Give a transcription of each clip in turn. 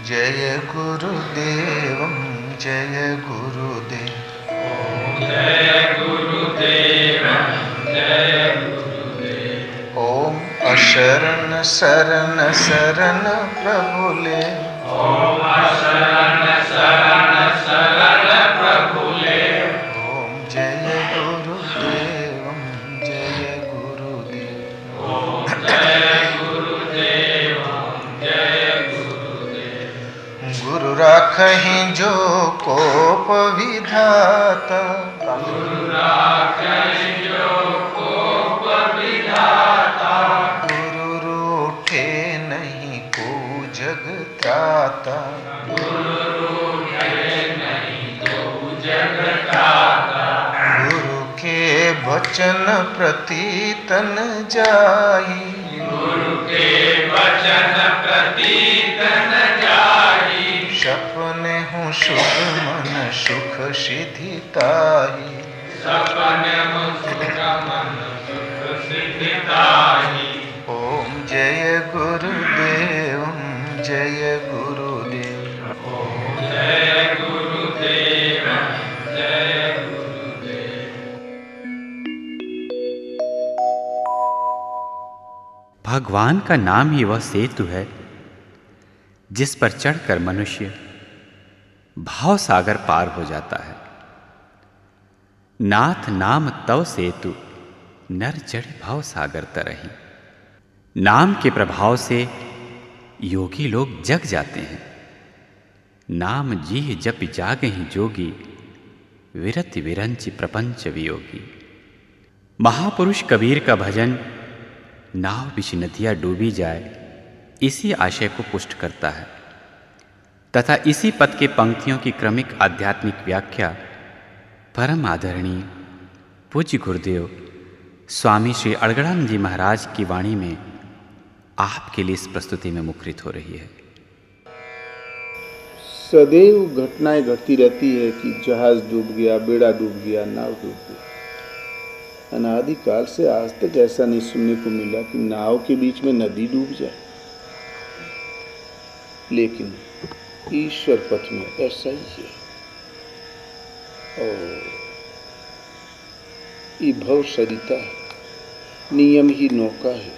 जय गुरुदेव जय गुरुदेव। जय गुरुदेव जय गुरुदेव। ओम अशरण शरण शरण प्रभुले। ओम अशरण शरण शरण प्रभुले। ओम जय गुरुदेव जय गुरुदेव। ओम जय गुरुदेव जय गुरुदेव। गुरु राखहि जो कोप विधाता। गुरु राखहि जो कोप विधाता। गुरु रूठे नहीं को जग त्राता। गुरु रूठे नहीं को जग त्राता। गुरु के वचन प्रति तन जाई। गुरु के वचन प्रति तन जाई। सपने हूँ सुख मन सुख सिद्धि ताही। सपने हूँ सुख मन सुख सिद्धि ताही। ओम जय गुरुदेव जय गुरुदेव। ओम जय गुरुदेव जय गुरुदेव। भगवान का नाम ही वह सेतु है जिस पर चढ़कर मनुष्य भाव सागर पार हो जाता है। नाथ नाम तव सेतु नर चढ़े भाव सागर तरही। नाम के प्रभाव से योगी लोग जग जाते हैं। नाम जी जप जागहि जोगी विरति विरंचि प्रपंच वियोगी। महापुरुष कबीर का भजन नाव बिच नदियाँ डूबी जाए इसी आशय को पुष्ट करता है तथा इसी पद के पंक्तियों की क्रमिक आध्यात्मिक व्याख्या परम आदरणीय पूज्य गुरुदेव स्वामी श्री अड़गड़ानंद जी महाराज की वाणी में आपके लिए इस प्रस्तुति में मुखरित हो रही है। सदैव घटनाएं घटती रहती है कि जहाज डूब गया, बेड़ा डूब गया, नाव डूब गया। अनादिकाल से आज तक ऐसा नहीं सुनने को मिला कि नाव के बीच में नदी डूब जाए। लेकिन ईश्वर पथ में ऐसा ही है। और ये भव सरिता है, नियम ही नौका है।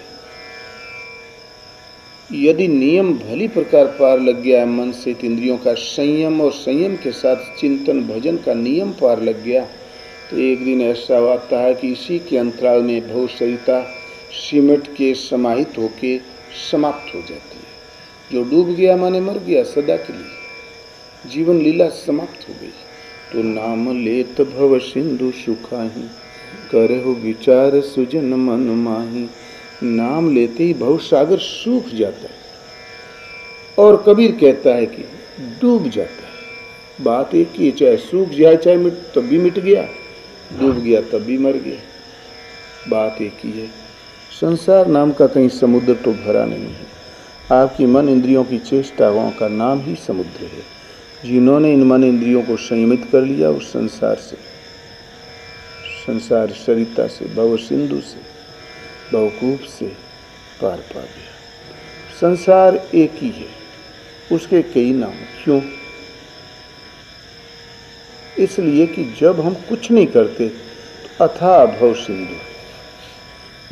यदि नियम भली प्रकार पार लग गया, मन से इंद्रियों का संयम और संयम के साथ चिंतन भजन का नियम पार लग गया, तो एक दिन ऐसा आता है कि इसी के अंतराल में भव सरिता सिमट के समाहित होके समाप्त हो जाती है। जो डूब गया माने मर गया सदा के लिए, जीवन लीला समाप्त हो गई। तो नाम लेत भव सिंधु सुखाही करहु विचार सुजन मन माही। नाम लेते ही भव सागर सूख जाता है और कबीर कहता है कि डूब जाता है। बात एक ही है, चाहे सूख जाए चाहे मिट, तब भी मिट गया, डूब गया तब भी मर गया। बात एक ही है। संसार नाम का कहीं समुद्र तो भरा नहीं है। आपकी मन इंद्रियों की चेष्टाओं का नाम ही समुद्र है। जिन्होंने इन मन इंद्रियों को संयमित कर लिया उस संसार से, संसार सरिता से, भव सिंधु से, भवकूप से पार पा गया। संसार एक ही है, उसके कई नाम। क्यों? इसलिए कि जब हम कुछ नहीं करते तो अथाह भव सिंधु,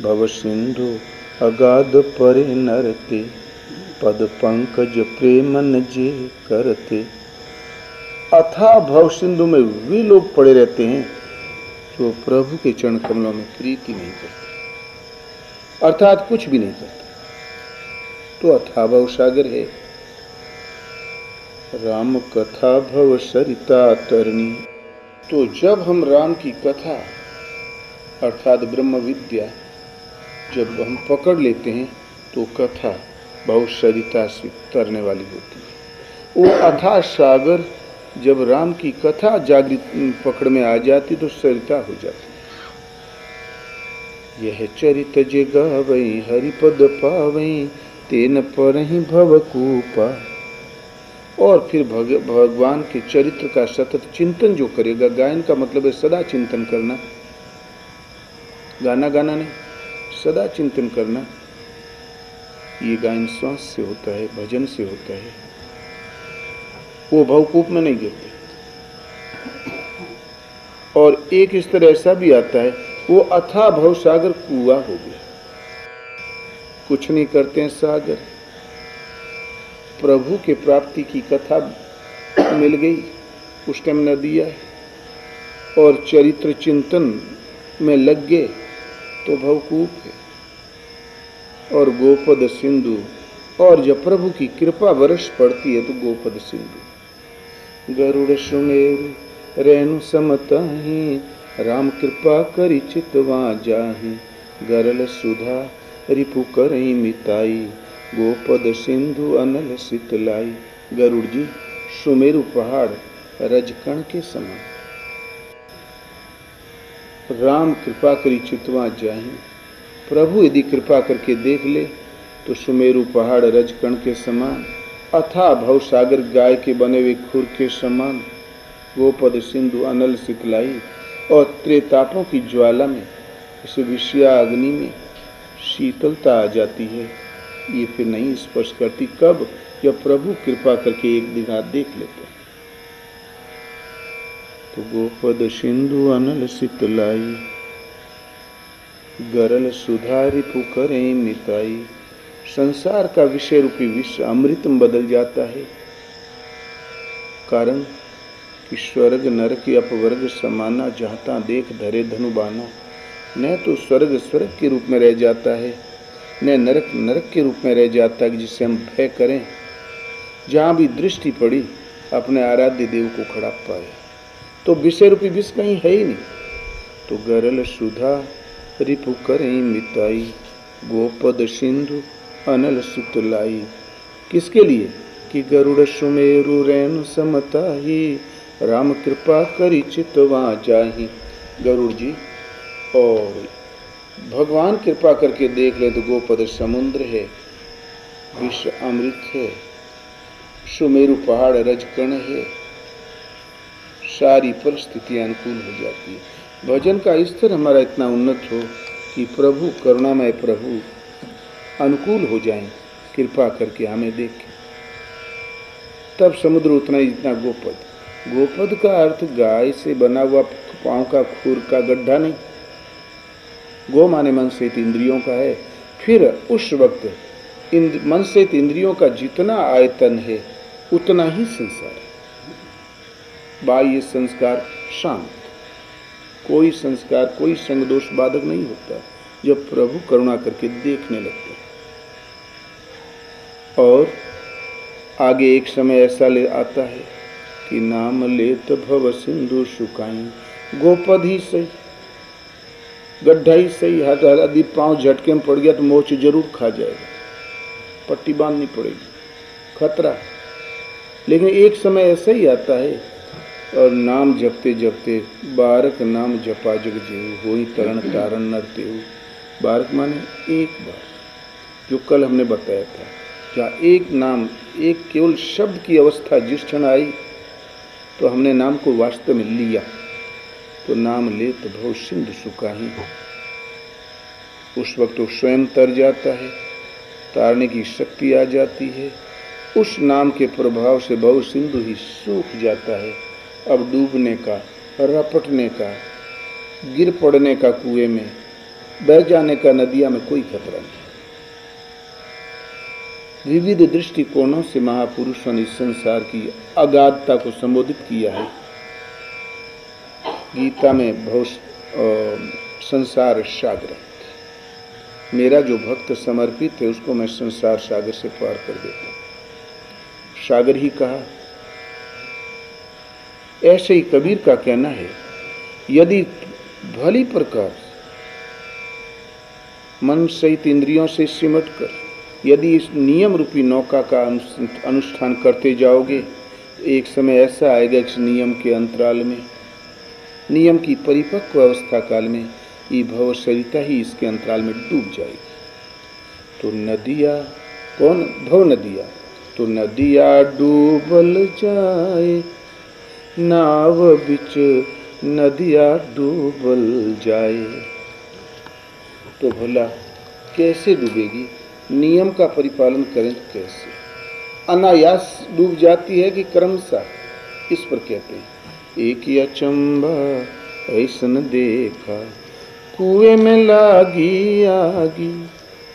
भव सिंधु अगाध परे नरते पद पंकज प्रेमन जे करते। अथाह भव सिंधु में वे लोग पड़े रहते हैं जो प्रभु के चरण कमलों में प्रीति नहीं करते, अर्थात कुछ भी नहीं करते। तो अथाह भव सागर है। राम कथा भव सरिता तरणी। तो जब हम राम की कथा अर्थात ब्रह्म विद्या जब हम पकड़ लेते हैं तो कथा भव सरिता से तरने वाली होती है। वो अथाह सागर जब राम की कथा जागृत पकड़ में आ जाती तो सरिता हो जाती। यह चरित जे गावई हरिपद पावई तेन परहि भवकूपा। और फिर भगवान के चरित्र का सतत चिंतन जो करेगा, गायन का मतलब है सदा चिंतन करना, गाना गाना नहीं, सदा चिंतन करना। ये गायन श्वास से होता है, भजन से होता है। वो भवकूप में नहीं गिरते। और एक स्तर ऐसा भी आता है, वो अथाह भवसागर कुआं हो गया, कुछ नहीं करते हैं सागर। प्रभु के प्राप्ति की कथा मिल गई, उस टाइम नदिया और चरित्र चिंतन में लग गए तो भवकूप है। और गोपद सिंधु, और जब प्रभु की कृपा वर्ष पड़ती है तो गोपद सिंधु। गरुड़ सुमेरु रेणु समताहि, राम कृपा करि चितवा जाहि। गरल सुधा रिपु करई मिताई, गोपद सिंधु अनल शीतलाई। गरुड़ जी सुमेरु पहाड़ रजकण के समान, राम कृपा करी चितवा जाहि। प्रभु यदि कृपा करके देख ले तो सुमेरु पहाड़ रजकण के समान, अथाह भवसागर गाय के बने हुए खुर के समान। गोपद सिंधु अनल शीतलाई, और त्रेतापों की ज्वाला में, इस विषया अग्नि में शीतलता आ जाती है। ये फिर नहीं स्पर्श करती। कब? जब प्रभु कृपा करके एक दिन हाथ देख लेते हैं। तो गोपद सिंधु अनल शीतलाई, गरल सुधारी पुकरे मिताई। संसार का विषय रूपी विश्व अमृत में बदल जाता है। कारण कि स्वर्ग नरक अपवर्ग समाना, जहाता देख धरे धनुबाना। न तो स्वर्ग स्वर्ग के रूप में रह जाता है, न नरक नरक के रूप में रह जाता है जिससे हम भय करें। जहाँ भी दृष्टि पड़ी अपने आराध्य देव को खड़ा पाए, तो विषय रूपी विष कहीं है ही नहीं। तो गरल सुधा रिपु करें मिताई, गोपद सिंधु अनल शीतलाई। किसके लिए? कि गरुड़ सुमेरु रेणु समताहि, राम कृपा करि चितवा जाहि। गरुड़ जी और भगवान कृपा करके देख ले तो गोपद समुद्र है, विश्व अमृत है, सुमेरु पहाड़ रजकण है, सारी परिस्थितियां अनुकूल हो जाती है। भजन का स्तर हमारा इतना उन्नत हो कि प्रभु करुणामय प्रभु अनुकूल हो जाएं, कृपा करके हमें देखें। तब समुद्र उतना ही जितना गोपद। गोपद का अर्थ गाय से बना हुआ पांव का खुर का गड्ढा नहीं, गो माने मन से इंद्रियों का है। फिर उस वक्त मन से इंद्रियों का जितना आयतन है उतना ही संसार है। बाह्य संस्कार शांत, कोई संस्कार कोई संग दोष बाधक नहीं होता जब प्रभु करुणा करके देखने लगते हैं। और आगे एक समय ऐसा ले आता है कि नाम लेत भव सिंधु सुकाई। गोपद ही सही, गड्ढा ही सही, यदि पांव झटके में पड़ गया तो मोच जरूर खा जाएगा, पट्टी बांधनी पड़ेगी, खतरा। लेकिन एक समय ऐसा ही आता है और नाम जपते जपते बारक नाम जपा जग जेऊ, होई तरण तारण नर तेऊ। बारक माने एक बार, जो कल हमने बताया था, जहाँ एक नाम, एक केवल शब्द की अवस्था जिस क्षण आई तो हमने नाम को वास्तव में लिया, तो नाम ले तो भव सिंधु सुकाही। उस वक्त वो स्वयं तर जाता है, तारने की शक्ति आ जाती है। उस नाम के प्रभाव से भव सिंधु ही सूख जाता है। अब डूबने का, रपटने का, गिर पड़ने का, कुएं में बह जाने का नदिया में कोई खतरा नहीं। विविध दृष्टिकोणों से महापुरुषों ने इस संसार की अगाधता को संबोधित किया है। गीता में संसार सागर, मेरा जो भक्त समर्पित है उसको मैं संसार सागर से पार कर देता हूँ। सागर ही कहा। ऐसे ही कबीर का कहना है, यदि भली प्रकार मन सहित इंद्रियों से सिमट कर यदि इस नियम रूपी नौका का अनुष्ठान करते जाओगे तो एक समय ऐसा आएगा इस नियम के अंतराल में, नियम की परिपक्व अवस्था काल में ये भव सरिता ही इसके अंतराल में डूब जाएगी। तो नदिया कौन? भव नदिया। तो नदिया डूबल जाए, नाव बिच नदिया डूबल जाए। तो भला कैसे डूबेगी? नियम का परिपालन करें तो कैसे? अनायास डूब जाती है कि क्रमशः, इस पर कहते हैं। एक ही अचंभा ऐसन देखा, कुएं में लागी आगी।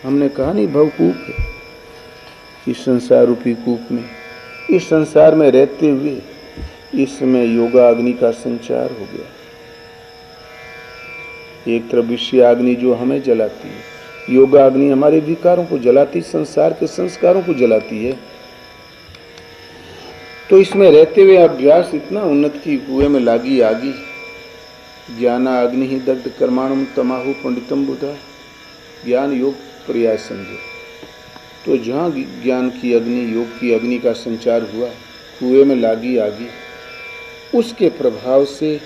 हमने कहा नहीं भवकूप है इस संसार रूपी कूप में। इस संसार में रहते हुए इस समय योगा अग्नि का संचार हो गया। एक तरफ विषय अग्नि जो हमें जलाती है, योगा अग्नि हमारे विकारों को जलाती, संसार के संस्कारों को जलाती है। तो इसमें रहते हुए अभ्यास इतना उन्नत की कुएं में लागी आगी। ज्ञाना अग्नि ही दग्ध कर्माणुम तमाहु पंडितम बुधा। ज्ञान योग पर्याय समझो। तो जहाँ ज्ञान की अग्नि, योग की अग्नि का संचार हुआ, कुएं में लागी आगी, उसके प्रभाव से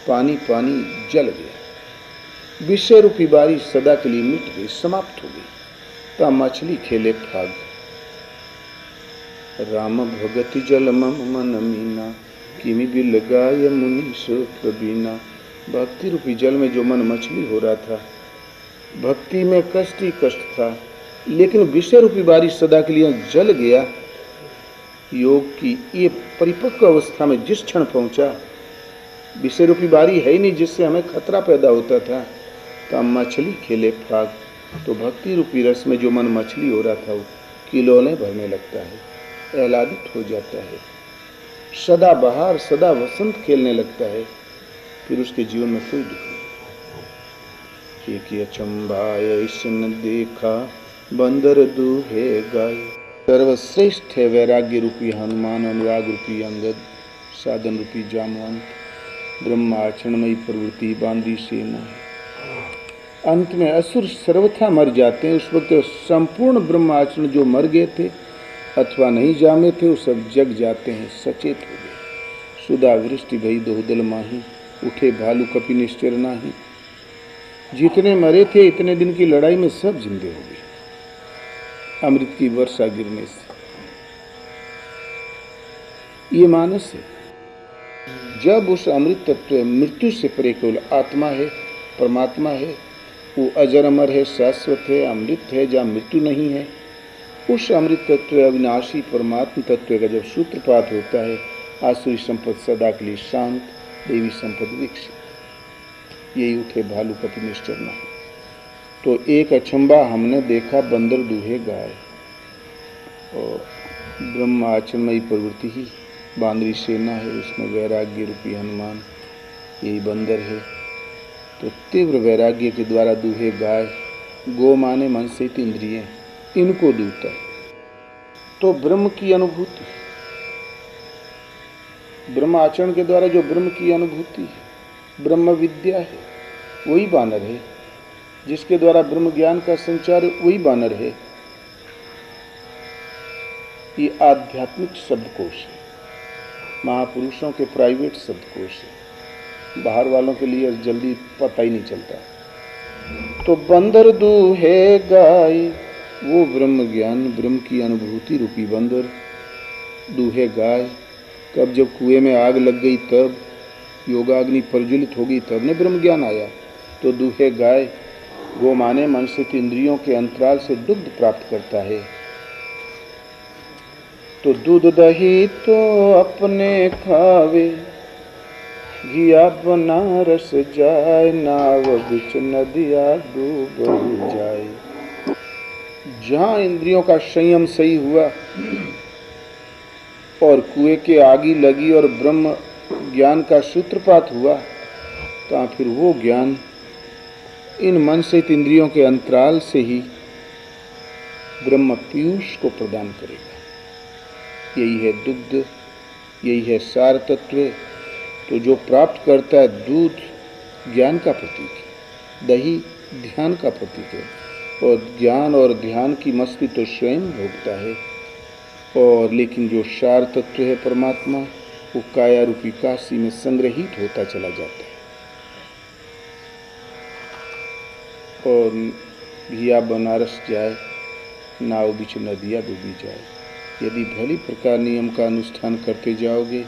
पानी पानी जल गया। विषय रूपी बारिश सदा के लिए मिट गई, समाप्त हो गई। ता मछली खेले फाग। राम भगति जल मम मन मीना, किमि बिल गाय मुनि सो प्रवीणा। भक्ति रूपी जल में जो मन मछली हो रहा था, भक्ति में कष्ट ही कष्ट था, लेकिन विषय रूपी बारिश सदा के लिए जल गया। योग की ये परिपक्व अवस्था में जिस क्षण पहुंचा, विषय रूपी बारी है ही नहीं जिससे हमें खतरा पैदा होता था। तो मछली खेले फाग। तो भक्ति रूपी रस में जो मन मछली हो रहा था वो किलोने भरने लगता है, आह्लादित हो जाता है, सदा बहार सदा वसंत खेलने लगता है। फिर उसके जीवन में कोई दुख नहीं। एक ही अचंभा ऐसन देखा, बंदर दूहे गाय। सर्वश्रेष्ठ है वैराग्य रूपी हनुमान, अनुराग रूपी अंगद, साधन रूपी जामवंत, ब्रह्म आचरणमयी प्रवृत्ति बांदी सेना। अंत में असुर सर्वथा मर जाते हैं। उस वक्त संपूर्ण ब्रह्म आचरण जो मर गए थे अथवा नहीं जामे थे, वो सब जग जाते हैं, सचेत हो गए। सुधा वृष्टि भई दोहदल माही, उठे भालू कपि निश्चर नाही। जितने मरे थे इतने दिन की लड़ाई में सब जिंदे हो गए अमृत की वर्षा गिरने से। ये मानस है। जब उस अमृत तत्व मृत्यु से परे केवल आत्मा है, परमात्मा है, वो अजर अमर है, शाश्वत है, अमृत है, जहाँ मृत्यु नहीं है, उस अमृत तत्व अविनाशी परमात्मा तत्व का जब सूत्रपात होता है, आसुरी संपद सदा के लिए शांत, देवी संपद विकसित। यही उठे भालू कपि निश्चर नहीं। तो एक अचंबा हमने देखा, बंदर दूहे गाय। और ब्रह्म आचरणमयी प्रवृत्ति ही बांदरी सेना है, उसमें वैराग्य रूपी हनुमान, यही बंदर है। तो तीव्र वैराग्य के द्वारा दूहे गाय। गो माने मन से इंद्रिय, इनको दूता है। तो ब्रह्म की अनुभूति, ब्रह्म आचरण के द्वारा जो ब्रह्म की अनुभूति है, ब्रह्म विद्या है, वही बानर है। जिसके द्वारा ब्रह्म ज्ञान का संचार, वही बानर है। ये आध्यात्मिक शब्दकोश है, महापुरुषों के प्राइवेट शब्दकोश है, बाहर वालों के लिए जल्दी पता ही नहीं चलता। तो बंदर दूहे गाय, वो ब्रह्म ज्ञान, ब्रह्म की अनुभूति रूपी बंदर दूहे गाय। कब जब कुएं में आग लग गई, तब योगाग्नि प्रज्वलित हो गई, तब ने ब्रह्म ज्ञान आया। तो दूहे गाय। गो माने मन से इंद्रियों के अंतराल से दुग्ध प्राप्त करता है। तो दूध दही तो अपने खावे, घिया बनारस जाए, नाव बिच नदिया डूब जाए। जहाँ इंद्रियों का संयम सही हुआ और कुएं के आगी लगी और ब्रह्म ज्ञान का सूत्रपात हुआ, तो फिर वो ज्ञान इन मन से इंद्रियों के अंतराल से ही ब्रह्म पीयूष को प्रदान करेगा। यही है दुग्ध, यही है सार तत्व। तो जो प्राप्त करता है दूध ज्ञान का प्रतीक है, दही ध्यान का प्रतीक है, और ज्ञान और ध्यान की मस्ती तो स्वयं भोगता है। और लेकिन जो सार तत्व है परमात्मा, वो काया रूपी काशी में संग्रहित होता चला जाता है। और घिया बनारस जाए, नाव बिच नदिया डूबी जाए। यदि भली प्रकार नियम का अनुष्ठान करते जाओगे,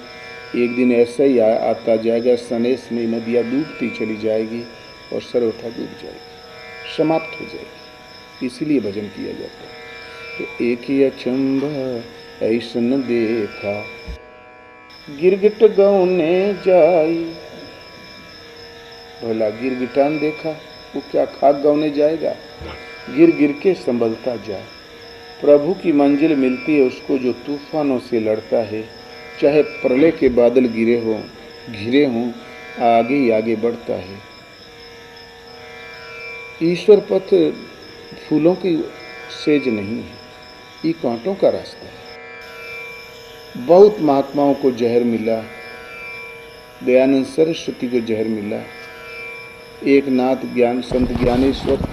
एक दिन ऐसा ही आता जाएगा, सनेस में नदियाँ डूबती चली जाएगी और सर्वथा डूब जाएगी, समाप्त हो जाएगी। इसीलिए भजन किया जाता है। तो एक ही अचंभा ऐसन देखा। गिरगिट गौने जाई, भला गिरगिटान देखा, वो क्या खाक गौने जाएगा? गिर गिर के संभलता जाए। प्रभु की मंजिल मिलती है उसको जो तूफानों से लड़ता है, चाहे प्रलय के बादल घिरे हों, आगे ही आगे बढ़ता है। ईश्वर पथ फूलों की सेज नहीं है, ये कांटों का रास्ता है। बहुत महात्माओं को जहर मिला, दयानंद सरस्वती को जहर मिला, एक नाथ संत ज्ञानेश्वर,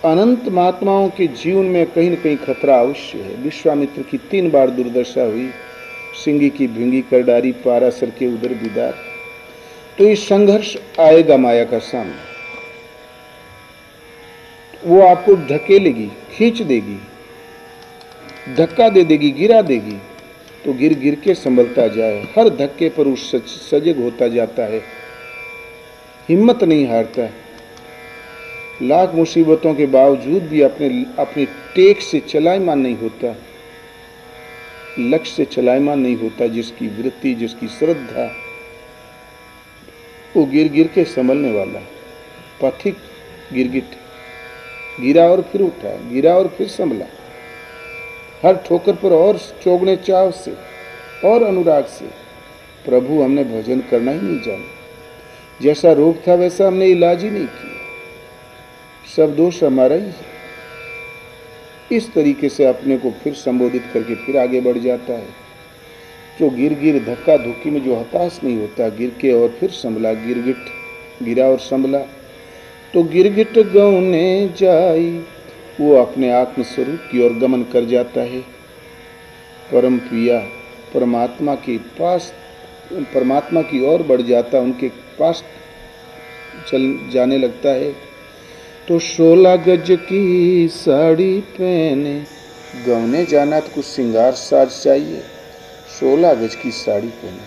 अनंत महात्माओं के जीवन में कहीं न कहीं खतरा अवश्य है। विश्वामित्र की 3 बार दुर्दशा हुई, सिंगी की भिंगी कर डारी, पारासर के उदर बिदार। तो ये संघर्ष आएगा माया का सामने, वो आपको ढकेलेगी, खींच देगी, धक्का दे देगी, गिरा देगी। तो गिर गिर के संभलता जाए, हर धक्के पर उस सजग होता जाता है, हिम्मत नहीं हारता। लाख मुसीबतों के बावजूद भी अपनी टेक से चलायमान नहीं होता, लक्ष्य से चलायमान नहीं होता। जिसकी वृत्ति, जिसकी श्रद्धा, वो गिर गिर के संभलने वाला पथिक गिरगिट, गिरा और फिर उठा, गिरा और फिर संभला। हर ठोकर पर और चौगने चाव से और अनुराग से। प्रभु हमने भजन करना ही नहीं जाना, जैसा रोग था वैसा हमने इलाज ही नहीं किया, सब दोष हमारा ही है। इस तरीके से अपने को फिर संबोधित करके फिर आगे बढ़ जाता है। जो गिर धक्का धुक्की में जो हताश नहीं होता, गिर के और फिर संभला, गिरगिट गिरा और संभला। तो गिरगिट गौने जाई, वो अपने आत्म स्वरूप की ओर गमन कर जाता है। परम पिया परमात्मा के पास, परमात्मा की ओर बढ़ जाता, उनके पास चल जाने लगता है। तो 16 गज की साड़ी पहने, गौने जाना तो कुछ श्रृंगार साज चाहिए। 16 गज की साड़ी पहने,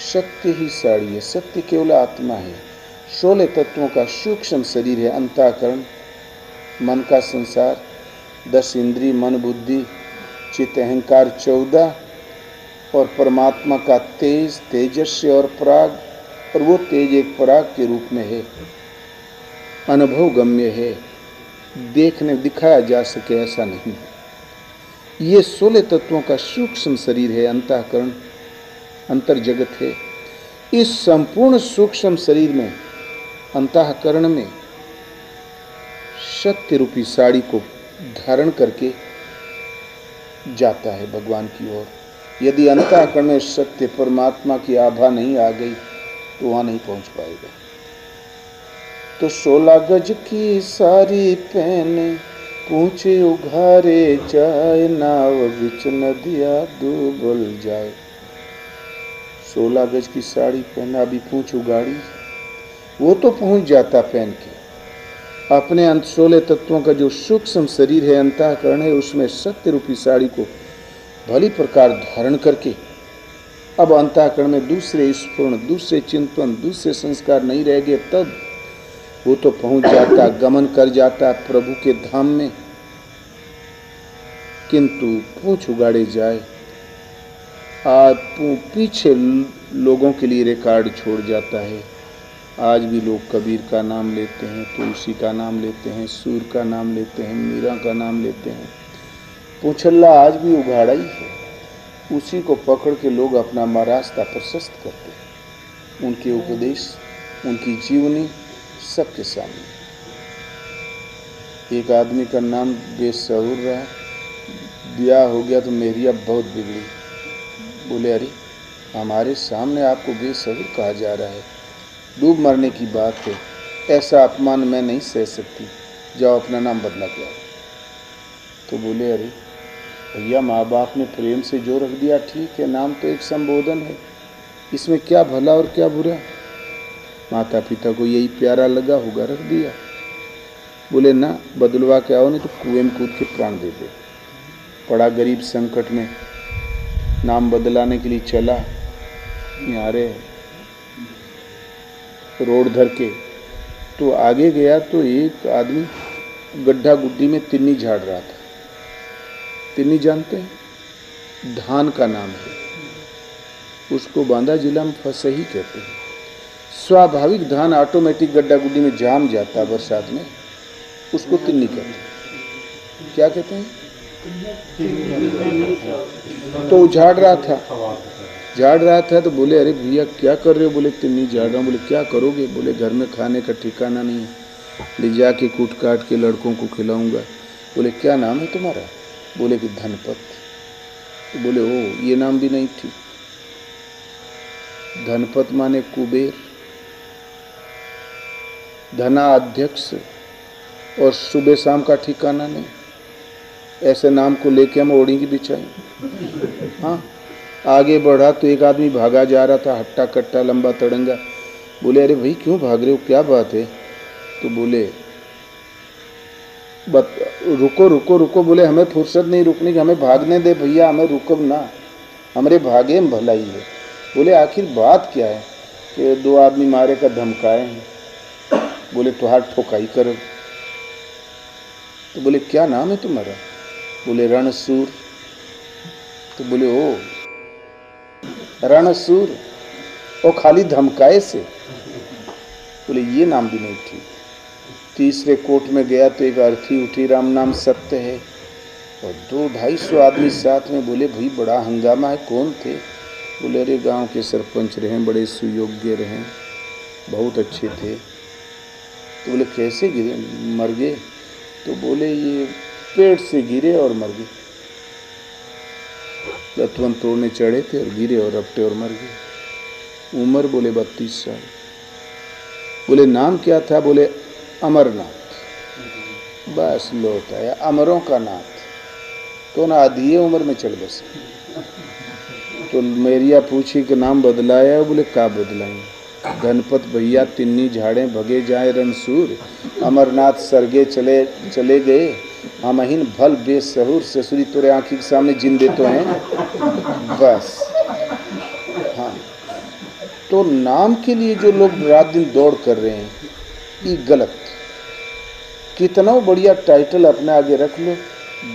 सत्य ही साड़ी है, सत्य केवल आत्मा है। 16 तत्वों का सूक्ष्म शरीर है, अंतःकरण, मन का संसार, 10 इंद्रिय, मन बुद्धि चित्त अहंकार 14, और परमात्मा का तेज, तेजस्य और पराग। और वो तेज एक पराग के रूप में है, अनुभव गम्य है, देखने दिखाया जा सके ऐसा नहीं। ये 16 तत्वों का सूक्ष्म शरीर है, अंतःकरण, अंतर जगत है। इस संपूर्ण सूक्ष्म शरीर में, अंतःकरण में सत्य रूपी साड़ी को धारण करके जाता है भगवान की ओर। यदि अंतःकरण में सत्य परमात्मा की आभा नहीं आ गई तो वहां नहीं पहुंच पाएगा। तो 16 गज की साड़ी पहने, पूछे उघारे जाए, नाव बिच नदिया डूबल जाए। 16 गज की साड़ी पहना, अभी पूछ उगाड़ी, वो तो पहुंच जाता पहन के। अपने 16 तत्वों का जो सूक्ष्म शरीर है, अंतःकरण है, उसमें सत्य रूपी साड़ी को भली प्रकार धारण करके अब अंतःकरण में दूसरे स्फुरण, दूसरे चिंतन, दूसरे संस्कार नहीं रह गए, तब वो तो पहुंच जाता, गमन कर जाता प्रभु के धाम में। किंतु पूछ उगाड़े जाए, आज पीछे लोगों के लिए रिकॉर्ड छोड़ जाता है। आज भी लोग कबीर का नाम लेते हैं, तुलसी का नाम लेते हैं, सूर का नाम लेते हैं, मीरा का नाम लेते हैं। पूछल्ला आज भी उघाड़ा ही है, उसी को पकड़ के लोग अपना रास्ता प्रशस्त करते हैं। उनके उपदेश, उनकी जीवनी सबके सामने। एक आदमी का नाम बेसहुर रहा, ब्याह हो गया तो मेहरिया बहुत बिगड़ी। बोले अरे हमारे सामने आपको बेसहुर कहा जा रहा है, डूब मरने की बात है, ऐसा अपमान मैं नहीं सह सकती, जाओ अपना नाम बदला के आओ। तो बोले अरे भैया, माँ बाप ने प्रेम से जो रख दिया ठीक है, नाम तो एक संबोधन है, इसमें क्या भला और क्या बुरा। माता पिता को यही प्यारा लगा होगा, रख दिया। बोले ना, बदलवा के आओ, नहीं तो कुएं में कूद के प्राण दे दे। पड़ा गरीब संकट में, नाम बदलाने के लिए चला, यारे रोड धर के तो आगे गया तो एक आदमी गड्ढा गुड्डी में तिन्नी झाड़ रहा था। तिन्नी जानते हैं? धान का नाम है, उसको बांदा जिला में फसही कहते हैं। स्वाभाविक धान ऑटोमेटिक गड्ढा गुड्डी में जाम जाता है बरसात में, उसको तिन्नी कहते हैं। क्या कहते हैं? तो झाड़ रहा था तो बोले अरे भैया क्या कर रहे हो? बोले तिन्नी झाड़ रहा हूँ। बोले क्या करोगे? बोले घर में खाने का ठिकाना नहीं है, ले जाके कूट काट के लड़कों को खिलाऊंगा। बोले क्या नाम है तुम्हारा? बोले कि धनपत। तो बोले ओ ये नाम भी नहीं ठीक। धनपत माने कुबेर, धना अध्यक्ष, और सुबह शाम का ठिकाना नहीं। ऐसे नाम को लेके हम ओढ़ी की बिछाई। हाँ, आगे बढ़ा तो एक आदमी भागा जा रहा था, हट्टा कट्टा लंबा तड़ंगा। बोले अरे भाई क्यों भाग रहे हो, क्या बात है? तो बोले रुको रुको रुको। बोले हमें फुर्सत नहीं रुकने की, हमें भागने दे भैया, हमें रुको ना, हमारे भागे में भलाई है। बोले आखिर बात क्या है? कि दो आदमी मारे का धमकाए हैं। बोले तो हाथ ठोकाई करो। तो बोले क्या नाम है तुम्हारा? बोले रणसूर। तो बोले ओ रणसूर, और खाली धमकाए से? बोले ये नाम भी नहीं ठीक। तीसरे कोर्ट में गया तो एक अर्थी उठी, राम नाम सत्य है, और 200-250 आदमी साथ में। बोले भाई बड़ा हंगामा है, कौन थे? बोले अरे गांव के सरपंच रहे, बड़े सुयोग्य रहे, बहुत अच्छे थे। तो बोले कैसे गिरे, मर गए? तो बोले ये पेड़ से गिरे और मर गए। लतवन तोड़ने चढ़े थे और गिरे और रपटे और मर गए। उम्र बोले 32 साल। बोले नाम क्या था? बोले अमरनाथ। बस लौट आया, अमरों का नाथ। तो ना आधी उम्र में चल बसे। तो मेरिया पूछी कि नाम बदलाया? बोले का बदलाएं? धनपत भैया तिन्नी झाड़े भगे जाए रणसूर, अमरनाथ सरगे चले गए, हम अहिन भल बेसहुर, ससुरी तोरे आंखी के सामने जिंदे तो हैं। बस हाँ, तो नाम के लिए जो लोग रात दिन दौड़ कर रहे हैं ये गलत। कितना बढ़िया टाइटल अपने आगे रख लो,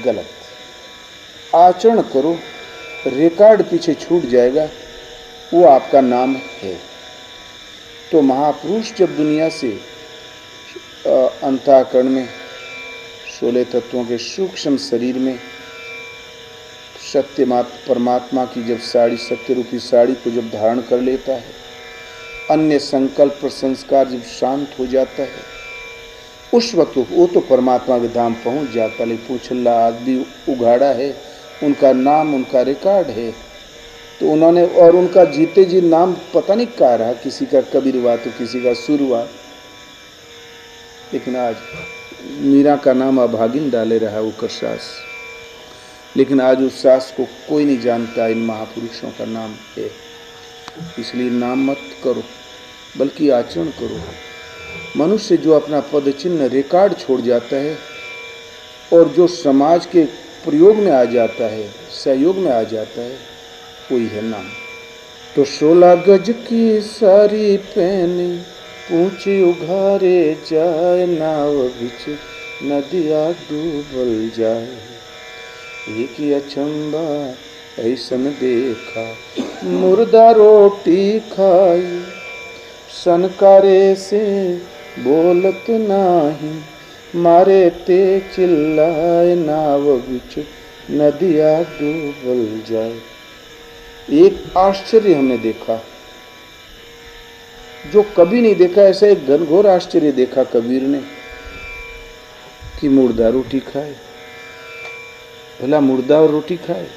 गलत। आचरण करो, रिकॉर्ड पीछे छूट जाएगा, वो आपका नाम है। तो महापुरुष जब दुनिया से अंतःकरण में 16 तत्वों के सूक्ष्म शरीर में सत्य परमात्मा की जब साड़ी, सत्य रूपी साड़ी को जब धारण कर लेता है, अन्य संकल्प और संस्कार जब शांत हो जाता है, उस वक्त वो तो परमात्मा के धाम पहुंच जाता। लेकिन पूछल्ला आदमी उघाड़ा है, उनका नाम, उनका रिकॉर्ड है, तो उन्होंने, और उनका जीते जी नाम पता नहीं क्या रहा, किसी का कबीर हुआ तो किसी का सुर हुआ। लेकिन आज मीरा का नाम अभागिन डाले रहा ऊकर सास, लेकिन आज उस सास को कोई नहीं जानता इन महापुरुषों का नाम है। इसलिए नाम मत करो, बल्कि आचरण करो। मनुष्य जो अपना पद चिन्ह रिकॉर्ड छोड़ जाता है और जो समाज के प्रयोग में आ जाता है, सहयोग में आ जाता है, कोई है नाम। तो 16 गज की सारी पहनी, पूंछ उघारे जाए, नाव बिच नदिया डूबल जाए। एक ही अचंबा ऐसन देखा, मुर्दा रोटी खाई, सनकारे से बोलत नाही, मारे ते चिल्लाए, नाव बिच नदिया डूबल जाए। एक आश्चर्य हमने देखा जो कभी नहीं देखा, ऐसा एक घनघोर आश्चर्य देखा कबीर ने कि मुर्दा रोटी खाए। भला मुर्दा और रोटी खाए?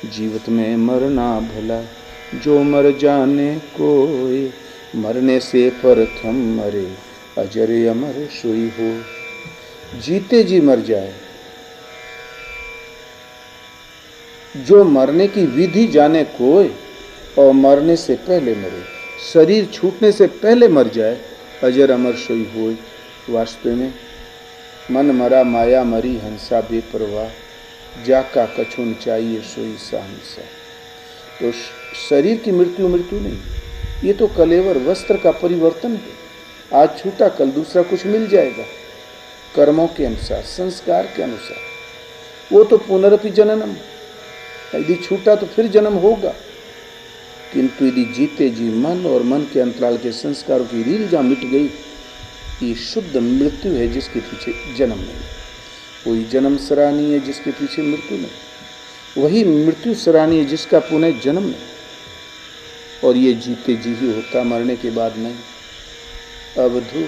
जीवित में मरना भला, जो मर जाने कोई, मरने से प्रथम मरे, अजर अमर सोई हो। जीते जी मर जाए, जो मरने की विधि जाने कोई, और मरने से पहले मरे, शरीर छूटने से पहले मर जाए, अजर अमर सोई होय। वास्तव में मन मरा माया मरी, हंसा बेपरवाह, जाका कछुन चाहिए सोई सहंसा। तो शरीर की मृत्यु नहीं, ये तो कलेवर वस्त्र का परिवर्तन है। आज छूटा, कल दूसरा कुछ मिल जाएगा, कर्मों के अनुसार, संस्कार के अनुसार। वो तो पुनरपि जननम, यदि छूटा तो फिर जन्म होगा। किंतु यदि जीते जी मन और मन के अंतराल के संस्कारों की रील जहाँ मिट गई, ये शुद्ध मृत्यु है जिसके पीछे जन्म नहीं। कोई जन्म सराहनीय है जिसके पीछे मृत्यु नहीं, वही मृत्यु सराहनीय है जिसका पुनः जन्म नहीं। और ये जीते जी ही होता, मरने के बाद नहीं। अवधु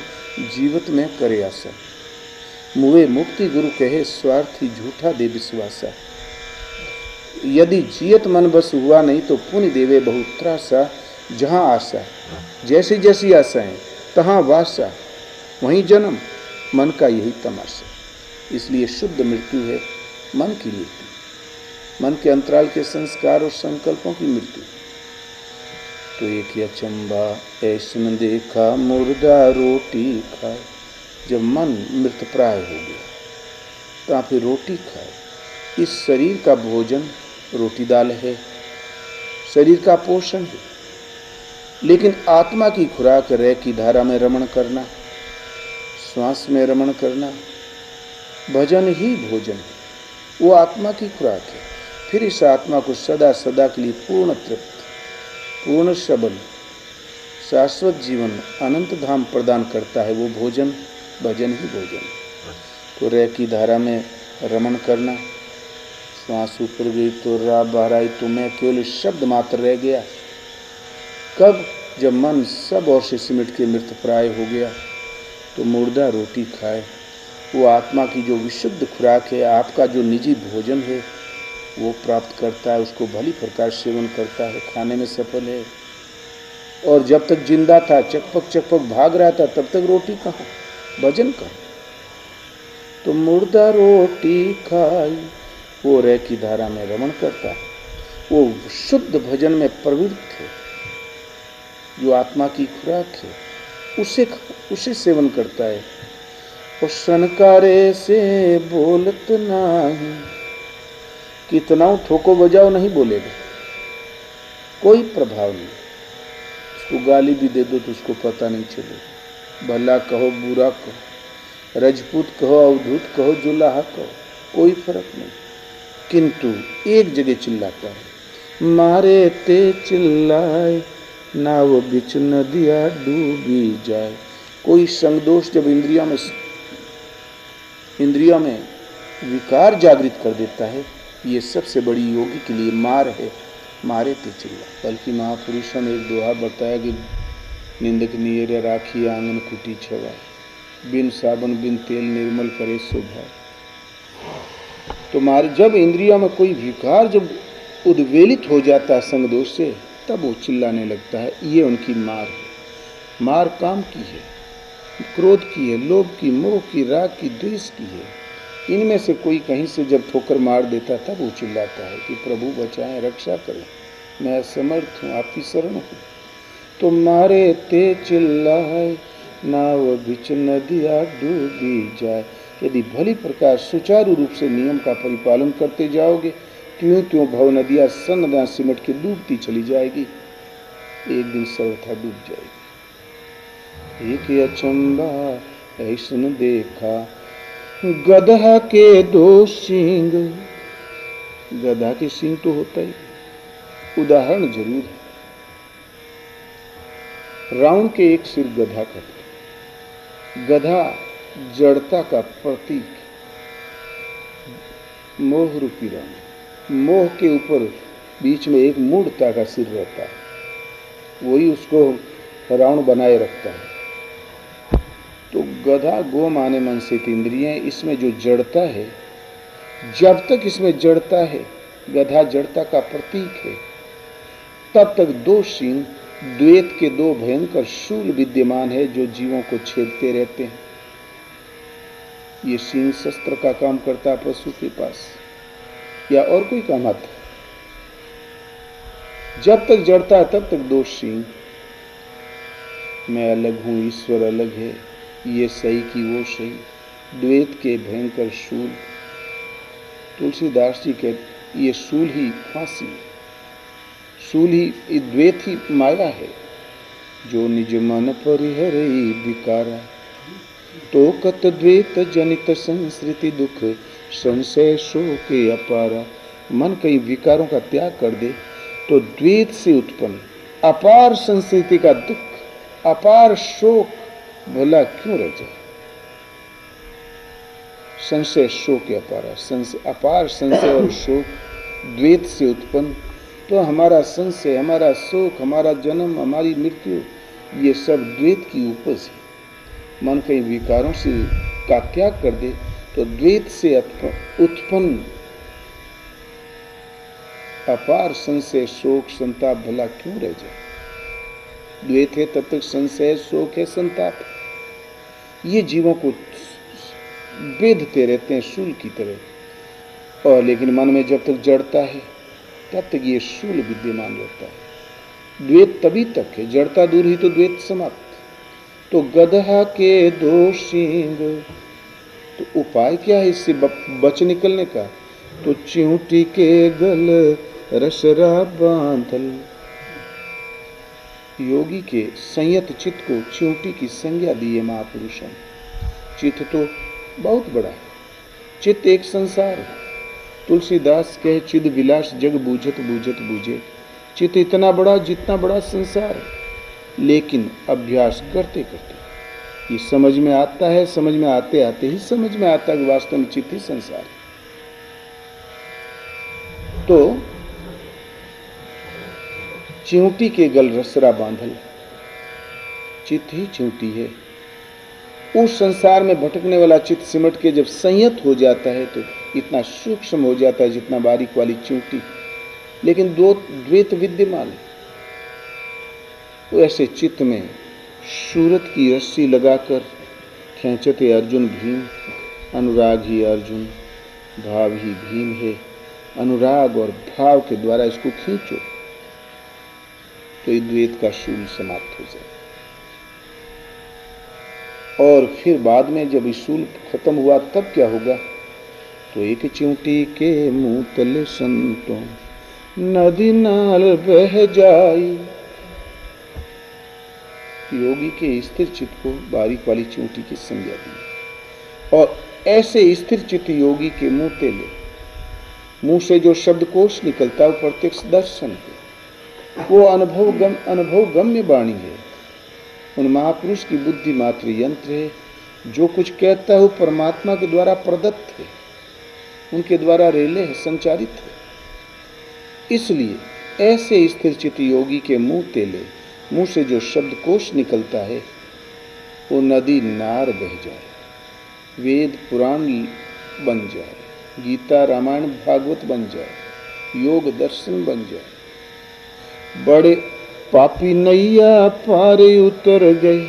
जीवत में करे आशा, मुए मुक्ति गुरु कहे स्वार्थी झूठा दे विश्वासा। यदि जियत मन बस हुआ नहीं तो पुण्य देवे बहुत त्रासा। जहाँ आशा, जैसी जैसी आशाएं तहाँ वासा, वहीं जन्म, मन का यही तमाशा। इसलिए शुद्ध मृत्यु है मन की मृत्यु, मन के अंतराल के संस्कार और संकल्पों की मृत्यु। तो एक अचंबा ऐसन देखा मुर्दा रोटी खाए। जब मन मृत प्राय हो गया तो फिर रोटी खाए। इस शरीर का भोजन रोटी दाल है, शरीर का पोषण है, लेकिन आत्मा की खुराक रह की धारा में रमण करना, श्वास में रमण करना, भजन ही भोजन है, वो आत्मा की खुराक है। फिर इस आत्मा को सदा सदा के लिए पूर्ण तृप्त, पूर्ण सबल, शाश्वत जीवन, अनंत धाम प्रदान करता है वो भोजन, भजन ही भोजन। तो रह की धारा में रमण करना, श्वास ऊपर गई तो रा बाहर आई तो मैं केवल शब्द मात्र रह गया। कब? जब मन सब और से सिमट के मृत प्राय हो गया तो मुर्दा रोटी खाए। वो आत्मा की जो विशुद्ध खुराक है, आपका जो निजी भोजन है, वो प्राप्त करता है, उसको भली प्रकार सेवन करता है, खाने में सफल है। और जब तक जिंदा था, चकपक चकपक भाग रहा था, तब तक रोटी कहाँ, भजन कहाँ। तो मुर्दा रोटी खाई, वो रह की धारा में रमण करता है, वो शुद्ध भजन में प्रवृत्त है। जो आत्मा की खुराक है उसे सेवन करता है। और सनकारे से बोलत नहीं, कितना ठोको बजाओ नहीं बोलेगा, कोई प्रभाव नहीं। उसको गाली भी दे दो तो उसको पता नहीं चलेगा। भला कहो बुरा कहो, रजपूत कहो अवधूत कहो जुलाहा कहो, कोई फर्क नहीं। किंतु एक जगह चिल्लाता है, मारे ते चिल्लाए नाव बिच नदिया डूबी जाए। कोई संगदोष जब इंद्रियों में विकार जागृत कर देता है, ये सबसे बड़ी योगी के लिए मार है, मारे ते चिल्ला। बल्कि महापुरुषों ने एक दोहा बताया कि निंदक नियर राखी आंगन कुटी छवा, बिन साबन बिन तेल निर्मल करे शोभा। तो मार जब इंद्रियों में कोई विकार जब उद्वेलित हो जाता है संगदोष से, तब वो चिल्लाने लगता है। ये उनकी मार है। मार काम की है, क्रोध की है, लोभ की, मोह की, राग की, द्वेष की है। इनमें से कोई कहीं से जब ठोकर मार देता तब वो चिल्लाता है कि प्रभु बचाएं, रक्षा करें, मैं असमर्थ हूँ, आपकी शरण हूँ। तो मारे ते चिल्लाए नाव बिच नदिया डूबी जाए। यदि भली प्रकार सुचारू रूप से नियम का परिपालन करते जाओगे, क्यों त्यों भव नदियाँ सन्नदा सिमट के डूबती चली जाएगी, एक दिन सर्वथा डूब जाएगी। एक अचंबा ऐसन देखा गधा के दो सींग। गधा के सींग तो होता ही, उदाहरण जरूर है। रावण के एक सिर गधा का था। गधा जड़ता का प्रतीक, मोह रूपी रावण। मोह के ऊपर बीच में एक मूढ़ता का सिर रहता है, वही उसको रावण बनाए रखता है। तो गधा गो माने मन से इंद्रियां, इसमें जो जड़ता है, जब तक इसमें जड़ता है, गधा जड़ता का प्रतीक है, तब तक दो सींग, द्वैत के दो भयंकर शूल विद्यमान है जो जीवों को छेदते रहते हैं। ये सींग शस्त्र का काम करता है पशु के पास, या और कोई काम आता है। जब तक जड़ता है तब तक दो सींग, मैं अलग हूं, ईश्वर अलग है, ये सही कि वो सही, द्वैत के भयंकर शूल। तुलसीदास जी कहते ये शूल ही फांसी, शूल ही द्वैत ही माया है, जो निज मन परिहरई विकारा। तो कत द्वैत जनित संस्कृति दुख संशय शोक अपारा। मन कई विकारों का त्याग कर दे तो द्वैत से उत्पन्न अपार संस्कृति का दुख, अपार शोक भला क्यों रह जाए। संशय शोक अपारा, अपार संशय और शोक द्वैत से उत्पन्न, तो हमारा संशय, हमारा शोक, हमारा जन्म, हमारी मृत्यु, ये सब द्वैत की उपज है। मन कई विकारों से का त्याग कर दे तो द्वैत से उत्पन्न अपार संशय शोक संताप भला क्यों रह जाए। द्वैत है तब तक संशय शोक है संताप, ये जीवों को बेधते रहते हैं शूल की तरह। और लेकिन मन में जब तक जड़ता है तब तक ये शूल विद्यमान रहता है। द्वैत तभी तक है, जड़ता दूर ही तो द्वैत समाप्त। तो गदहा के दो सींग, तो उपाय क्या है इससे बच निकलने का। तो चिंटी के गल रसरा बांधल। योगी के संयत चित्त को चिंटी की संज्ञा दी है महापुरुषों। चित्त तो बहुत बड़ा है, चित्त एक संसार है। तुलसीदास कहे चिद विलास जग बूझत बूझत बूझे। चित्त इतना बड़ा जितना बड़ा संसार है, लेकिन अभ्यास करते करते ये समझ में आता है। समझ में आते आते ही समझ में आता है कि वास्तव में चित्त ही संसार है। तो चिंटी के गल रसरा बांधल, चित्त ही चिंटी है। उस संसार में भटकने वाला चित्त सिमट के जब संयत हो जाता है तो इतना सूक्ष्म हो जाता है जितना बारीक वाली चिंटी, लेकिन दो द्वैत विद्यमान है। तो ऐसे चित्त में सूरत की रस्सी लगाकर खींचते अर्जुन भीम। अनुराग ही अर्जुन, भाव ही भीम है। अनुराग और भाव के द्वारा इसको खींचो तो ये द्वैत का शूल समाप्त हो जाए। और फिर बाद में जब शूल खत्म हुआ तब क्या होगा। तो एक चिंटी के मुंह तले संतों नदी नाल बह जाई। योगी के स्थिर चित्त को बारीक वाली चिंटी की संज्ञा दी। और ऐसे स्थिर चित्त योगी के मुंह तेले, मुंह से जो शब्दकोश निकलता है वो प्रत्यक्ष दर्शन है, वो अनुभव गम्य वाणी है। उन महापुरुष की बुद्धि मात्र यंत्र है। जो कुछ कहता है वो परमात्मा के द्वारा प्रदत्त है, उनके द्वारा रेले है, संचारित है। इसलिए ऐसे स्थिर चित्त योगी के मुंह तेले, मुंह से जो शब्दकोश निकलता है वो नदी नार बह जाए, वेद पुराण बन जाए, गीता रामायण भागवत बन जाए, योग दर्शन बन जाए। बड़े पापी नैया पारे उतर गए,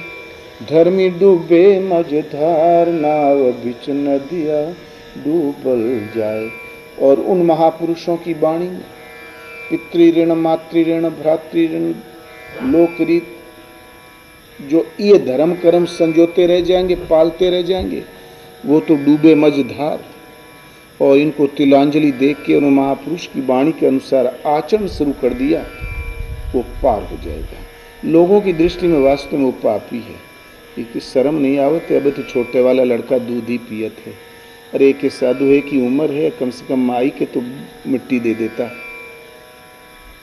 धर्मी डूबे मझधार, नाव बिच नदिया डूबल जाए। और उन महापुरुषों की वाणी में पितृ ऋण, मातृ ऋण, भ्रातृ ऋण, लोकरीत, जो ये धर्म कर्म संजोते रह जाएंगे, पालते रह जाएंगे, वो तो डूबे मझधार। और इनको तिलांजलि देख के उन महापुरुष की वाणी के अनुसार आचरण शुरू कर दिया, वो पार हो जाएगा। लोगों की दृष्टि में वास्तव में वो पापी है। एक शर्म नहीं आवत है, अब तो छोटे वाला लड़का दूध ही पियत है। अरे के साधु है की उम्र है, कम से कम माई के तो मिट्टी दे देता।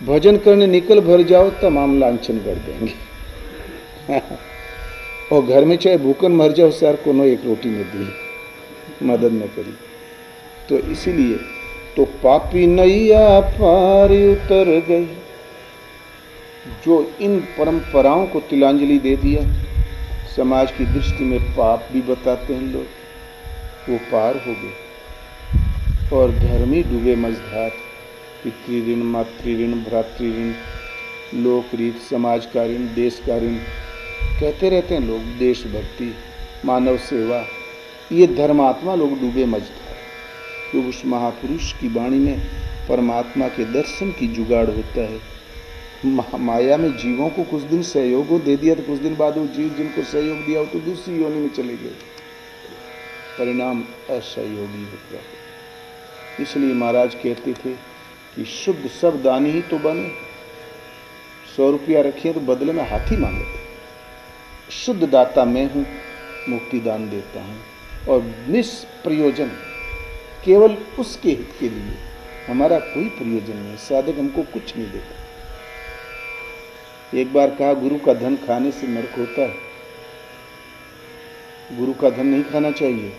भजन करने निकल भर जाओ तमाम लांछन कर देंगे। और घर में चाहे भूखन मर जाओ, सर को एक रोटी में दी, मदद न करी। तो इसीलिए तो पापी नैया पार उतर गए। जो इन परंपराओं को तिलांजलि दे दिया, समाज की दृष्टि में पाप भी बताते हैं लोग, वो पार हो गए। और धर्मी डूबे मझधार, पितृ ऋण, मातृ ऋण, भ्रातृ ऋण, लोक रीत, समाज का ऋण, देश का ऋण कहते रहते हैं लोग। देशभक्ति, मानव सेवा, ये धर्मात्मा लोग डूबे मझधार। तो उस महापुरुष की वाणी में परमात्मा के दर्शन की जुगाड़ होता है। माया में जीवों को कुछ दिन सहयोग दे दिया तो कुछ दिन बाद वो जीव जिनको सहयोग दिया हो तो दूसरी योनि में चले गए। परिणाम असहयोगी होता है। इसलिए महाराज कहते थे कि शुद्ध सब दानी ही तो बने। 100 रुपया रखिए तो बदले में हाथी मांगे थे। शुद्ध दाता मैं हूँ, मुक्ति दान देता हूँ, और निष्प्रयोजन, केवल उसके हित के लिए, हमारा कोई प्रयोजन नहीं। साधक हमको कुछ नहीं देता। एक बार कहा, गुरु का धन खाने से नरक होता है, गुरु का धन नहीं खाना चाहिए।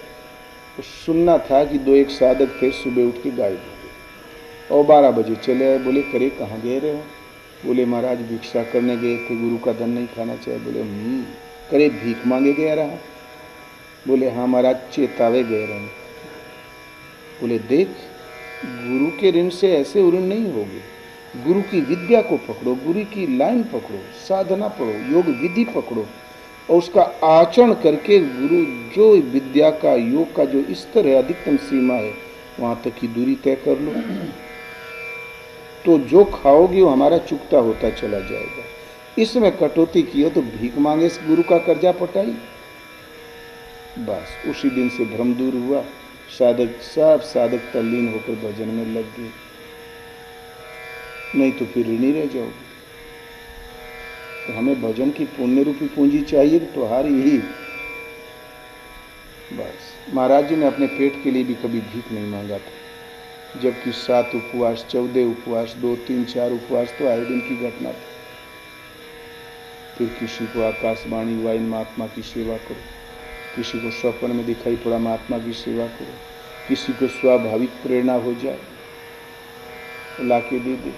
तो सुनना था कि दो एक साधक थे, सुबह उठ के गायब हो गए और 12 बजे चले आए। बोले, करे कहाँ गए रहे हो? बोले, महाराज भिक्षा करने गए थे, गुरु का धन नहीं खाना चाहिए। बोले, करे भीख मांगे गया रहा? बोले, हाँ महाराज, चेतावे गए रहे। बोले, देख, गुरु के ऋण से ऐसे ऋण नहीं होगे। गुरु की विद्या को पकड़ो, गुरु की लाइन पकड़ो, साधना पढ़ो, योग विधि पकड़ो, और उसका आचरण करके गुरु जो विद्या का, योग का जो स्तर है, अधिकतम सीमा है, वहां तक की दूरी तय कर लो। तो जो खाओगे वो हमारा चुकता होता चला जाएगा। इसमें कटौती की हो तो भीख मांगे से गुरु का कर्जा पटाई। बस उसी दिन से भ्रम दूर हुआ। सब साधक तल्लीन होकर भजन में लग गए, नहीं तो फिर ऋणी रह जाओगे। तो हमें भजन की पुण्य रूपी पूंजी चाहिए, तो हारी ही। बस महाराज जी ने अपने पेट के लिए भी कभी भीख नहीं मांगा था, जबकि 7 उपवास, 14 उपवास, 2, 3, 4 उपवास तो आए दिन की घटना थी। फिर किसी को आकाशवाणी हुआ, इन महात्मा की सेवा करो, किसी को स्वप्न में दिखाई पड़ा महात्मा की सेवा करो, किसी को स्वाभाविक प्रेरणा हो जाए तो लाके दे दे।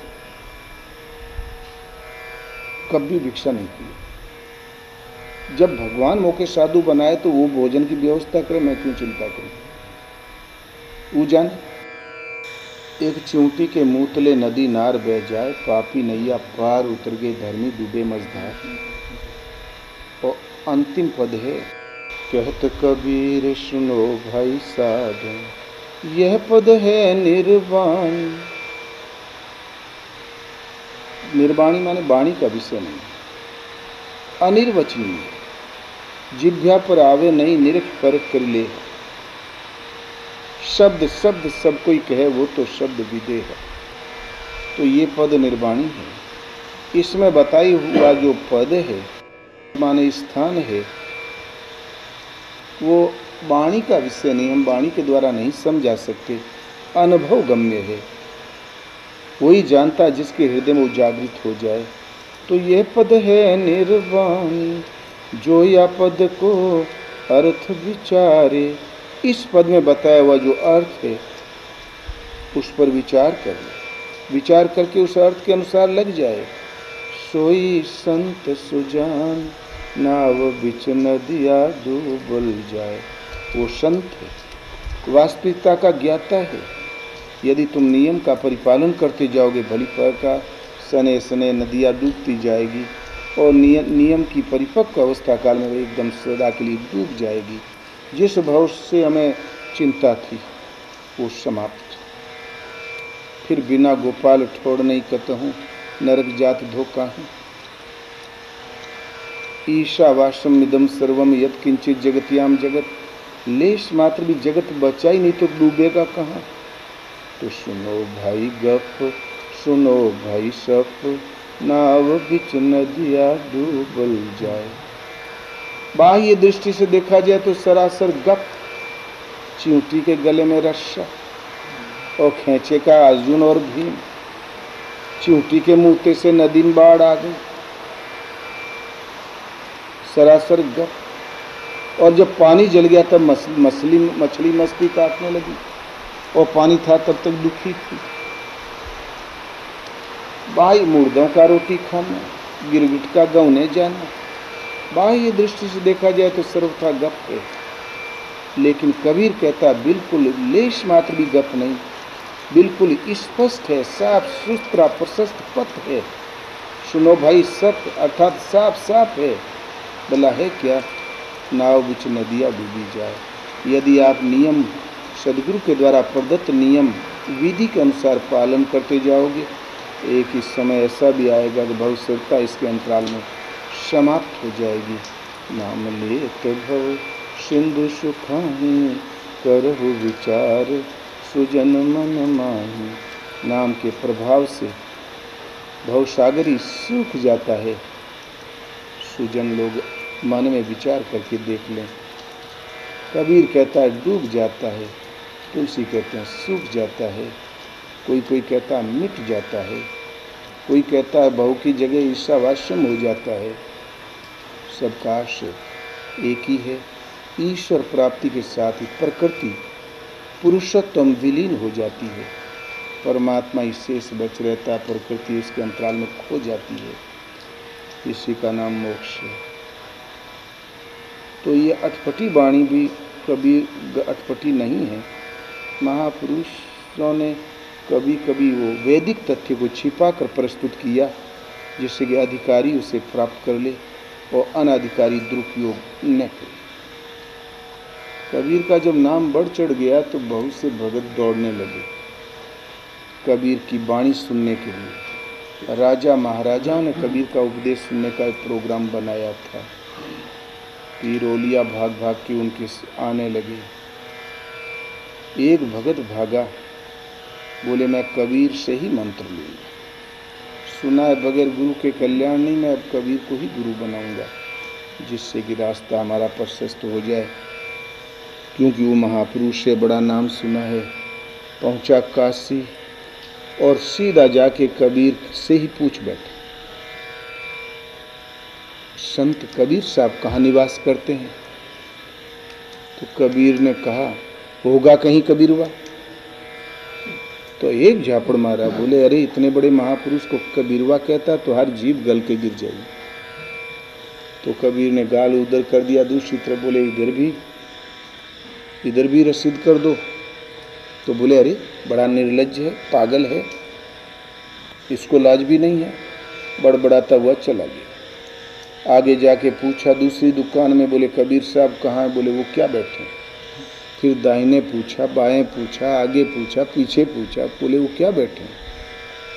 कभी भिक्षा नहीं की। जब भगवान मोके साधु बनाए तो वो भोजन की व्यवस्था करे, मैं क्यों चिंता करूं? वो जाने, एक चिंटी के मुंह तले नदी नार बह जाए, पापी नैया पार उतर गए, धर्मी डूबे मझधार। और अंतिम पद है, कहत कबीर सुनो भाई साधो, यह पद है निर्वाणी। निर्वाणी माने वाणी का विषय नहीं, अनिर्वचनीय, जिह्वा पर आवे नहीं, निरख परख कर ले। शब्द शब्द सब कोई कहे, वो तो शब्द विदे है। तो ये पद निर्वाणी है। इसमें बताई हुआ जो पद है माने स्थान है, वो वाणी का विषय नहीं, हम वाणी के द्वारा नहीं समझा सकते, अनुभव गम्य है। वही जानता जिसके हृदय में वो जागृत हो जाए। तो ये पद है निर्वाणी, जो या पद को अर्थ विचारे। इस पद में बताया हुआ जो अर्थ है उस पर विचार कर, विचार करके उस अर्थ के अनुसार लग जाए। सोई संत सुजान, नाव बिच नदिया डूबल जाए। वो संत है, वास्तविकता का ज्ञाता है। यदि तुम नियम का परिपालन करते जाओगे, भली प्रकार सने सने नदियाँ डूबती जाएगी, और नियम की परिपक्व अवस्था काल में वो एकदम सदा के लिए डूब जाएगी। जिस भाव से हमें चिंता थी वो समाप्त। फिर बिना गोपाल ठोड़ नहीं कतहूँ, नरक जात धोखा है। ईशावासम इदम सर्वम यत् किंचित जगत्याम जगत। लेश मात्र भी जगत बचा ही नहीं तो डूबेगा कहाँ? तो सुनो भाई गप, सुनो भाई सप, नाव बिच नदिया डूबल जाए। बाह्य दृष्टि से देखा जाए तो सरासर गप। चींटी के गले में रस्सा और खेचे का अर्जुन और भीम। चींटी के मुंह से नदी में बाढ़ आ गई, सरासर गप। और जब पानी जल गया तब मछली मस्ती काटने लगी, और पानी था तब तक दुखी थी। बाह्य मुर्दों का रोटी खाना, गिरगिट का गौने जाना। बाह्य दृष्टि से देखा जाए तो सर्वथा गप है, लेकिन कबीर कहता बिल्कुल लेश मात्र भी गप नहीं, बिल्कुल स्पष्ट है, साफ सुथरा प्रशस्त पथ है। सुनो भाई सत, अर्थात साफ साफ है। भला है क्या? नाव बिच नदियाँ डूबी जाए। यदि आप नियम, सदगुरु के द्वारा प्रदत्त नियम विधि के अनुसार पालन करते जाओगे, एक ही समय ऐसा भी आएगा कि भविष्यता इसके अंतराल में समाप्त हो जाएगी। नाम लेत भव सिंधु सुखाही, करहु विचार सुजन मन माही। नाम के प्रभाव से भवसागरी सूख जाता है। सुजन लोग मन में विचार करके देख लें, कबीर कहता है डूब जाता है, तुलसी कहते हैं सूख जाता है, कोई कोई कहता है मिट जाता है, कोई कहता है बहु की जगह ईशावास्यम हो जाता है। सबका आशय एक ही है, ईश्वर प्राप्ति के साथ ही प्रकृति पुरुषोत्तम विलीन हो जाती है, परमात्मा इससे बच रहता है, प्रकृति उसके अंतराल में खो जाती है। इसी का नाम मोक्ष है। तो ये अटपटी वाणी भी कभी अटपटी नहीं है। महापुरुषों ने कभी कभी वो वैदिक तथ्य को छिपा कर प्रस्तुत किया, जिससे कि अधिकारी उसे प्राप्त कर ले और अनाधिकारी दुरुपयोग न करे। कबीर का जब नाम बढ़ चढ़ गया तो बहुत से भगत दौड़ने लगे कबीर की वाणी सुनने के लिए। राजा महाराजाओं ने कबीर का उपदेश सुनने का एक प्रोग्राम बनाया था। पीर ओलिया भाग भाग के उनके आने लगे। एक भगत भागा, बोले मैं कबीर से ही मंत्र लूँगा। सुना है बगैर गुरु के कल्याण नहीं, मैं अब कबीर को ही गुरु बनाऊंगा, जिससे कि रास्ता हमारा प्रशस्त हो जाए। क्योंकि वो महापुरुष से बड़ा नाम सुना है। पहुंचा काशी और सीधा जाके कबीर से ही पूछ बैठे, संत कबीर साहब कहाँ निवास करते हैं? तो कबीर ने कहा होगा कहीं कबीरवा। तो एक झापड़ मारा, बोले अरे इतने बड़े महापुरुष को कबीरवा कहता तो हर जीभ गल के गिर जाएगी। तो कबीर ने गाल उधर कर दिया, दूसरी तरफ बोले इधर भी रसीद कर दो। तो बोले अरे बड़ा निर्लज्ज है, पागल है, इसको लाज भी नहीं है। बड़बड़ाता हुआ चला गया। आगे जाके पूछा दूसरी दुकान में, बोले कबीर साहब कहाँ है? बोले वो क्या बैठे। फिर दाहिने पूछा, बाएं पूछा, आगे पूछा, पीछे पूछा, बोले वो क्या बैठे।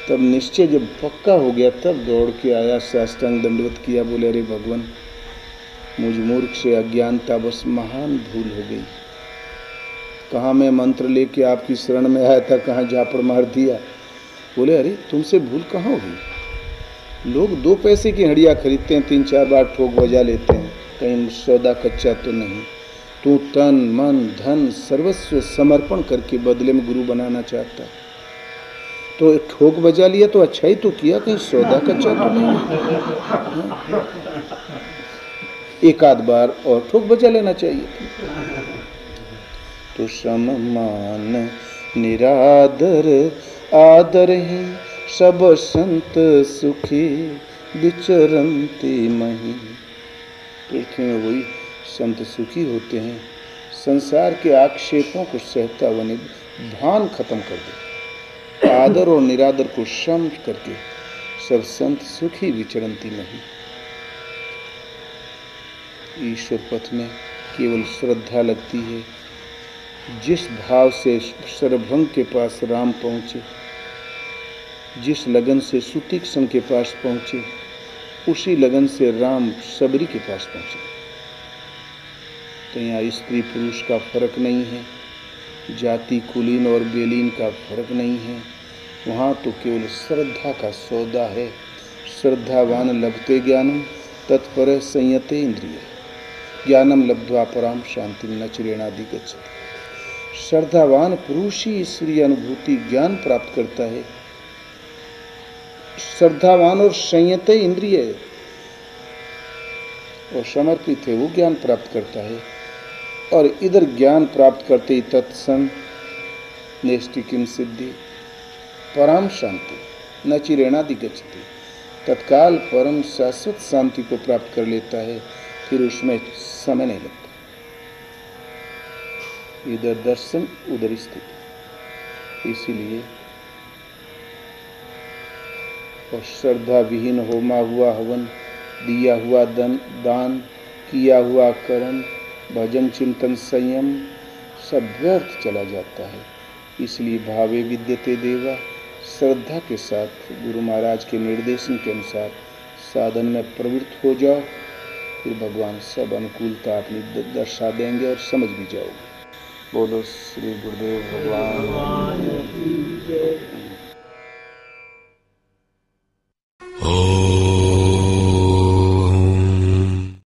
तब निश्चय जब पक्का हो गया तब दौड़ के आया, साष्टांग दंडवत किया, बोले अरे भगवान मुझ मूर्ख से अज्ञानता बस महान भूल हो गई। कहाँ मैं मंत्र लेके आपकी शरण में आया था, कहाँ झापड़ मार दिया। बोले अरे तुमसे भूल कहाँ हुई? लोग 2 पैसे की हड़िया खरीदते हैं, 3-4 बार ठोक बजा लेते हैं, कहीं सौदा कच्चा तो नहीं। तू तन मन धन सर्वस्व समर्पण करके बदले में गुरु बनाना चाहता, तो ठोक बजा लिया तो अच्छा ही तो किया, कहीं सौदा कच्चा तो नहीं। एक आध बार और ठोक बजा लेना चाहिए। तो सम्मान निरादर आदर ही सब संत सुखी विचरंती मही। पृथ्वी में वही संत सुखी होते हैं, संसार के आक्षेपों को सहता बने भान खत्म कर दे, आदर और निरादर को शम करके सब संत सुखी विचरंती नहीं। ईश्वर पथ में केवल श्रद्धा लगती है। जिस भाव से सरभंग के पास राम पहुँचे, जिस लगन से सुतीक्षण के पास पहुँचे, उसी लगन से राम सबरी के पास पहुँचे। तो यहाँ स्त्री पुरुष का फर्क नहीं है, जाति कुलीन और बेलीन का फर्क नहीं है। वहाँ तो केवल श्रद्धा का सौदा है। श्रद्धावान लभते ज्ञानम तत्पर संयते इंद्रिय, ज्ञानम लब्ध्वा पराम शांति न चिरेणादि गच्छति। श्रद्धावान पुरुष ही ईश्वरीय अनुभूति ज्ञान प्राप्त करता है। श्रद्धावान और संयत इंद्रिय और समर्पित है, वो ज्ञान प्राप्त करता है। और इधर ज्ञान प्राप्त करते ही तत्संग नेष्टिकिम सिद्धि परम शांति न चिरेणादि गच्छति, तत्काल परम शाश्वत शांति को प्राप्त कर लेता है। फिर उसमें समय नहीं लगता। इधर दर्शन उधर स्थिति। इसीलिए और श्रद्धा विहीन होमा हुआ हवन, दिया हुआ दान, किया हुआ कर्म, भजन चिंतन संयम सब व्यर्थ चला जाता है। इसलिए भावे विद्यते देवा, श्रद्धा के साथ गुरु महाराज के निर्देशन के अनुसार साधन में प्रवृत्त हो जाओ, फिर भगवान सब अनुकूलता अपनी दर्शा देंगे और समझ भी जाओगे। बोलो श्री गुरुदेव भगवान।